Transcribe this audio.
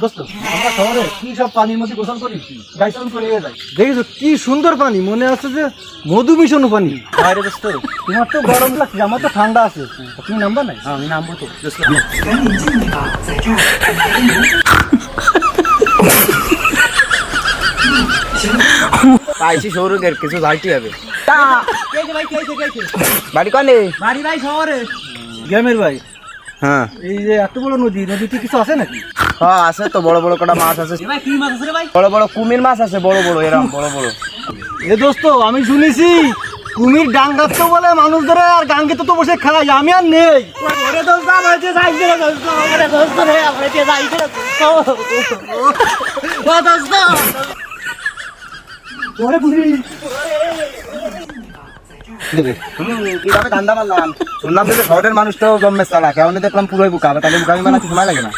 দোস্ত আমরা শহরে কি সব পানির মধ্যে গোসল করি, গাইসন করে যাই। দেখিস কি সুন্দর পানি, মনে হচ্ছে যে মধু মিশানো পানি। আরে দোস্ত তোমার তো গরম লাগছে, আমার তো ঠান্ডা আছে, তুমি নামবা নাই? আমি নামবো তো দোস্ত। পাইছি সৌরগের কিছু যাইতে হবে। বাড়ি কনে? বাড়ি ভাই শহরে। গ্রামের ভাই, হ্যাঁ এই যে এত বড় নদীতে কিছু আছে নাকি? হ্যাঁ আছে তো, বড় বড় কটা মাছ আছে, ভাই কি মাছ আছে রে ভাই? বড় বড় কুমির মাছ আছে, বড় বড় এরকম বড় বড়। এ দোস্ত আমি শুনেছি কুমির ডাং গাছতে বলে মানুষ ধরে আর গাঙ্গে তো বসে খাই, আমি আর নেই। ওরে দোস্ত আমার যে যাইছে রে দোস্ত, ওরে দোস্ত রে আমার যে যাইছে রে দোস্ত। ও দোস্ত ওরে বুঝি কিভাবে ধান্দা মারলাম, শুনলাম যে শহরের মানুষ তো জন্মে চালাক, এখন দেখলাম পুরোই বুকা, তাহলে বুকামি বানাতে সময় লাগে না।